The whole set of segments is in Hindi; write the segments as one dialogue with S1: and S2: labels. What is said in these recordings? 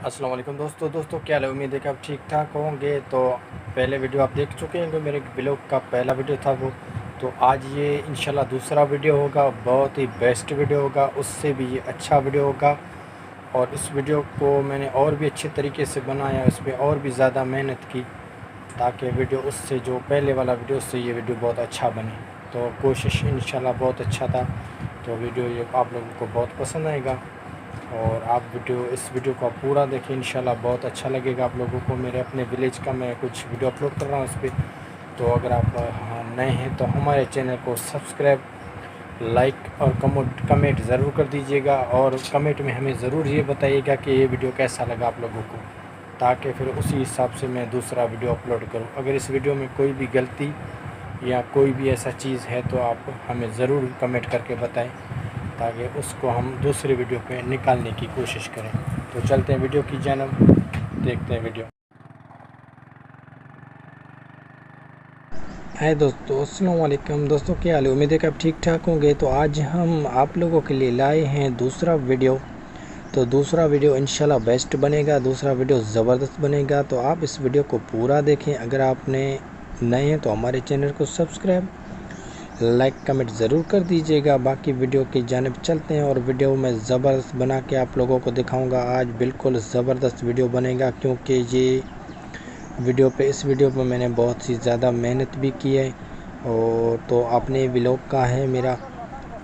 S1: अस्सलाम वालेकुम दोस्तों क्या हाल है। उम्मीद है कि आप ठीक ठाक होंगे। तो पहले वीडियो आप देख चुके हैं, जो मेरे ब्लॉग का पहला वीडियो था वो। तो आज ये इंशाल्लाह दूसरा वीडियो होगा, बहुत ही बेस्ट वीडियो होगा, उससे भी ये अच्छा वीडियो होगा। और इस वीडियो को मैंने और भी अच्छे तरीके से बनाया, इस पर और भी ज़्यादा मेहनत की, ताकि वीडियो उससे जो पहले वाला वीडियो उससे ये वीडियो बहुत अच्छा बने। तो कोशिश इंशाल्लाह बहुत अच्छा था। तो वीडियो ये आप लोगों को बहुत पसंद आएगा और आप इस वीडियो को आप पूरा देखें, इंशाल्लाह बहुत अच्छा लगेगा आप लोगों को। मेरे अपने विलेज का मैं कुछ वीडियो अपलोड कर रहा हूँ इस पर। तो अगर आप नए हैं तो हमारे चैनल को सब्सक्राइब, लाइक और कमेंट ज़रूर कर दीजिएगा। और कमेंट में हमें ज़रूर ये बताइएगा कि ये वीडियो कैसा लगा आप लोगों को, ताकि फिर उसी हिसाब से मैं दूसरा वीडियो अपलोड करूँ। अगर इस वीडियो में कोई भी गलती या कोई भी ऐसा चीज़ है तो आप हमें ज़रूर कमेंट करके बताएं, ताकि उसको हम दूसरे वीडियो पे निकालने की कोशिश करें। तो चलते हैं वीडियो की जानब, देखते हैं वीडियो। हाय दोस्तों, अस्सलाम वालेकुम। दोस्तों क्या हाल है। उम्मीद है कि आप ठीक ठाक होंगे। तो आज हम आप लोगों के लिए लाए हैं दूसरा वीडियो। तो दूसरा वीडियो इंशाल्लाह बेस्ट बनेगा, दूसरा वीडियो ज़बरदस्त बनेगा। तो आप इस वीडियो को पूरा देखें। अगर आपने नए हैं तो हमारे चैनल को सब्सक्राइब, लाइक कमेंट ज़रूर कर दीजिएगा। बाकी वीडियो की जानिब चलते हैं और वीडियो में ज़बरदस्त बना के आप लोगों को दिखाऊंगा। आज बिल्कुल ज़बरदस्त वीडियो बनेगा, क्योंकि ये इस वीडियो पे मैंने बहुत ही ज़्यादा मेहनत भी की है। और तो अपने व्लॉग का है मेरा।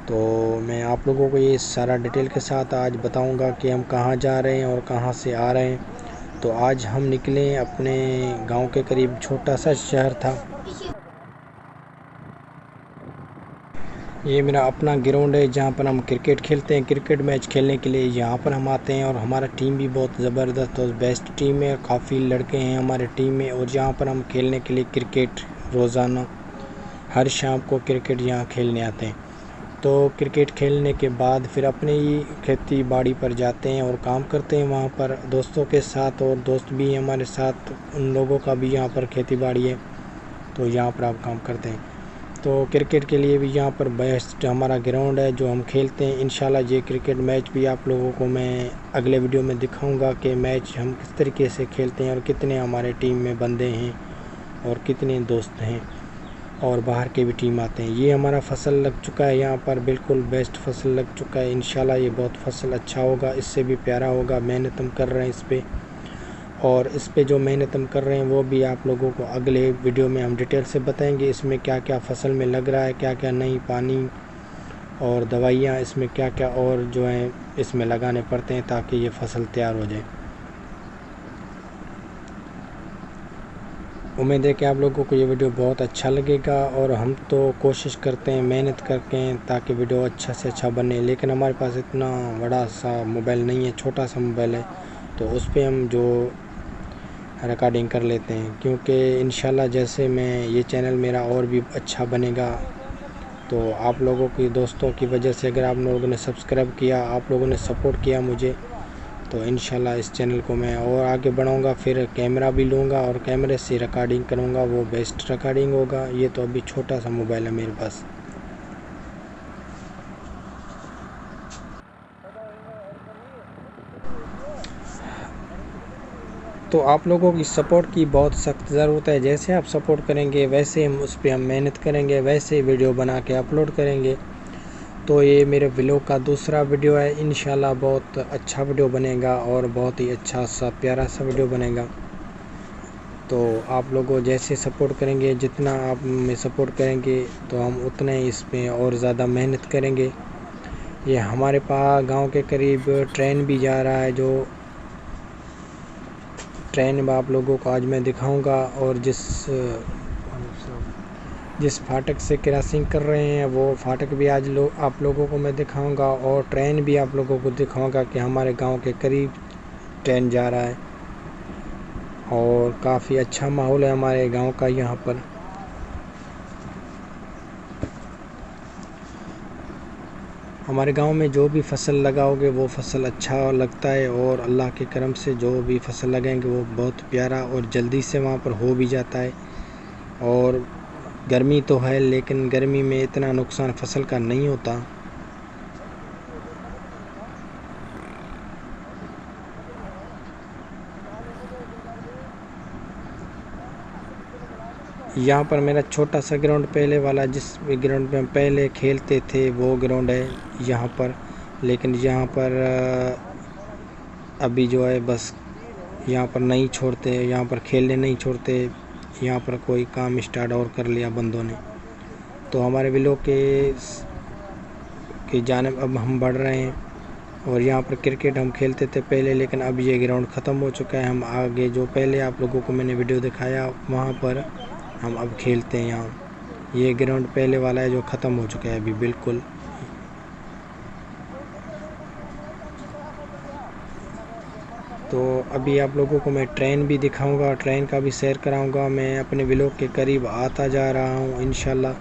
S1: तो मैं आप लोगों को ये सारा डिटेल के साथ आज बताऊंगा कि हम कहाँ जा रहे हैं और कहाँ से आ रहे हैं। तो आज हम निकले अपने गांव के करीब, छोटा सा शहर था। ये मेरा अपना ग्राउंड है जहाँ पर हम क्रिकेट खेलते हैं। क्रिकेट मैच खेलने के लिए यहाँ पर हम आते हैं और हमारा टीम भी बहुत ज़बरदस्त और बेस्ट टीम है। काफ़ी लड़के हैं हमारे टीम में और यहाँ पर हम खेलने के लिए क्रिकेट रोज़ाना हर शाम को क्रिकेट यहाँ खेलने आते हैं। तो क्रिकेट खेलने के बाद फिर अपने ही खेती बाड़ी पर जाते हैं और काम करते हैं वहाँ पर दोस्तों के साथ। और दोस्त भी हैं हमारे साथ, उन लोगों का भी यहाँ पर खेती बाड़ी है, तो यहाँ पर आप काम करते हैं। तो क्रिकेट के लिए भी यहाँ पर बेस्ट हमारा ग्राउंड है जो हम खेलते हैं। इंशाल्लाह ये क्रिकेट मैच भी आप लोगों को मैं अगले वीडियो में दिखाऊंगा कि मैच हम किस तरीके से खेलते हैं और कितने हमारे टीम में बंदे हैं और कितने दोस्त हैं, और बाहर के भी टीम आते हैं। ये हमारा फसल लग चुका है यहाँ पर, बिल्कुल बेस्ट फसल लग चुका है। इंशाल्लाह ये बहुत फसल अच्छा होगा, इससे भी प्यारा होगा। मेहनत हम कर रहे हैं इस पर, और इस पे जो मेहनत हम कर रहे हैं वो भी आप लोगों को अगले वीडियो में हम डिटेल से बताएंगे। इसमें क्या क्या फसल में लग रहा है, क्या क्या नहीं, पानी और दवाइयाँ इसमें क्या क्या और जो है इसमें लगाने पड़ते हैं ताकि ये फसल तैयार हो जाए। उम्मीद है कि आप लोगों को ये वीडियो बहुत अच्छा लगेगा। और हम तो कोशिश करते हैं, मेहनत करते हैं ताकि वीडियो अच्छा से अच्छा बने, लेकिन हमारे पास इतना बड़ा सा मोबाइल नहीं है, छोटा सा मोबाइल है। तो उस पर हम जो रिकॉर्डिंग कर लेते हैं, क्योंकि इंशाल्लाह जैसे मैं ये चैनल मेरा और भी अच्छा बनेगा, तो आप लोगों की दोस्तों की वजह से, अगर आप लोगों ने सब्सक्राइब किया, आप लोगों ने सपोर्ट किया मुझे, तो इंशाल्लाह इस चैनल को मैं और आगे बढ़ाऊंगा। फिर कैमरा भी लूँगा और कैमरे से रिकॉर्डिंग करूँगा, वो बेस्ट रिकॉर्डिंग होगा। ये तो अभी छोटा सा मोबाइल है मेरे पास। तो आप लोगों की सपोर्ट की बहुत सख्त ज़रूरत है। जैसे आप सपोर्ट करेंगे वैसे हम उस पर हम मेहनत करेंगे, वैसे वीडियो बना के अपलोड करेंगे। तो ये मेरे व्लॉग का दूसरा वीडियो है। इंशाल्लाह बहुत अच्छा वीडियो बनेगा और बहुत ही अच्छा सा प्यारा सा वीडियो बनेगा। तो आप लोगों जैसे सपोर्ट करेंगे, जितना आप में सपोर्ट करेंगे, तो हम उतने इस पर और ज़्यादा मेहनत करेंगे। ये हमारे पास गांव के करीब ट्रेन भी जा रहा है, जो ट्रेन में आप लोगों को आज मैं दिखाऊंगा। और जिस फाटक से क्रॉसिंग कर रहे हैं वो फाटक भी आज आप लोगों को मैं दिखाऊंगा। और ट्रेन भी आप लोगों को दिखाऊंगा कि हमारे गांव के करीब ट्रेन जा रहा है। और काफ़ी अच्छा माहौल है हमारे गांव का यहाँ पर। हमारे गांव में जो भी फसल लगाओगे वो फसल अच्छा लगता है, और अल्लाह के करम से जो भी फसल लगाएंगे वो बहुत प्यारा और जल्दी से वहाँ पर हो भी जाता है। और गर्मी तो है, लेकिन गर्मी में इतना नुकसान फसल का नहीं होता। यहाँ पर मेरा छोटा सा ग्राउंड पहले वाला, जिस ग्राउंड पे हम पहले खेलते थे वो ग्राउंड है यहाँ पर। लेकिन यहाँ पर अभी जो है बस यहाँ पर नहीं छोड़ते, यहाँ पर खेलने नहीं छोड़ते। यहाँ पर कोई काम स्टार्ट और कर लिया बंदों ने, तो हमारे विलो के जानिब अब हम बढ़ रहे हैं। और यहाँ पर क्रिकेट हम खेलते थे पहले, लेकिन अब ये ग्राउंड ख़त्म हो चुका है। हम आगे जो पहले आप लोगों को मैंने वीडियो दिखाया वहाँ पर हम अब खेलते हैं। यहाँ ये ग्राउंड पहले वाला है जो ख़त्म हो चुका है अभी बिल्कुल। तो अभी आप लोगों को मैं ट्रेन भी दिखाऊंगा, ट्रेन का भी सैर कराऊंगा। मैं अपने व्लॉग के करीब आता जा रहा हूँ इंशाल्लाह।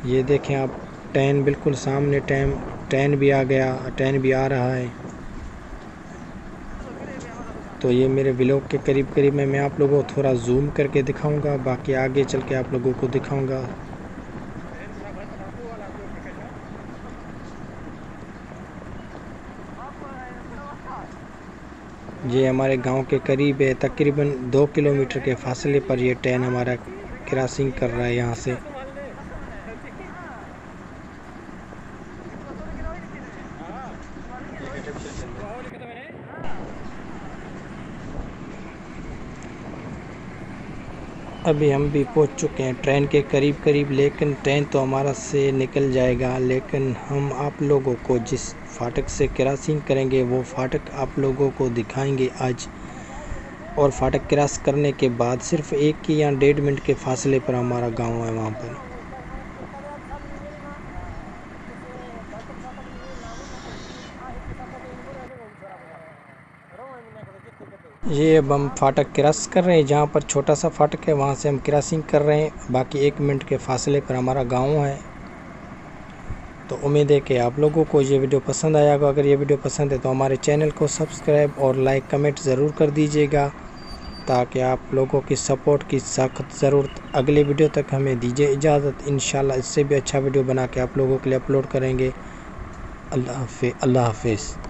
S1: ये देखें आप, ट्रेन बिल्कुल सामने, ट्रेन भी आ गया, ट्रेन भी आ रहा है। तो ये मेरे व्लॉग के करीब करीब में मैं आप लोगों को थोड़ा जूम करके दिखाऊंगा, बाकी आगे चल के आप लोगों को दिखाऊंगा। ये हमारे गांव के करीब है, तकरीबन 2 किलोमीटर के फासले पर ये ट्रेन हमारा क्रॉसिंग कर रहा है यहाँ से। अभी हम भी पहुंच चुके हैं ट्रेन के करीब करीब, लेकिन ट्रेन तो हमारा से निकल जाएगा। लेकिन हम आप लोगों को जिस फाटक से क्रॉसिंग करेंगे वो फाटक आप लोगों को दिखाएंगे आज। और फाटक क्रॉस करने के बाद सिर्फ 1 या 1.5 मिनट के फासले पर हमारा गांव है वहाँ पर। ये अब हम फाटक क्रॉस कर रहे हैं, जहाँ पर छोटा सा फाटक है वहाँ से हम क्रॉसिंग कर रहे हैं। बाकी 1 मिनट के फासले पर हमारा गांव है। तो उम्मीद है कि आप लोगों को ये वीडियो पसंद आया होगा। अगर ये वीडियो पसंद है तो हमारे चैनल को सब्सक्राइब और लाइक कमेंट ज़रूर कर दीजिएगा, ताकि आप लोगों की सपोर्ट की सख्त ज़रूरत। अगले वीडियो तक हमें दीजिए इजाज़त, इंशाल्लाह इससे भी अच्छा वीडियो बना के आप लोगों के लिए अपलोड करेंगे। अल्लाह हाफ़िज़।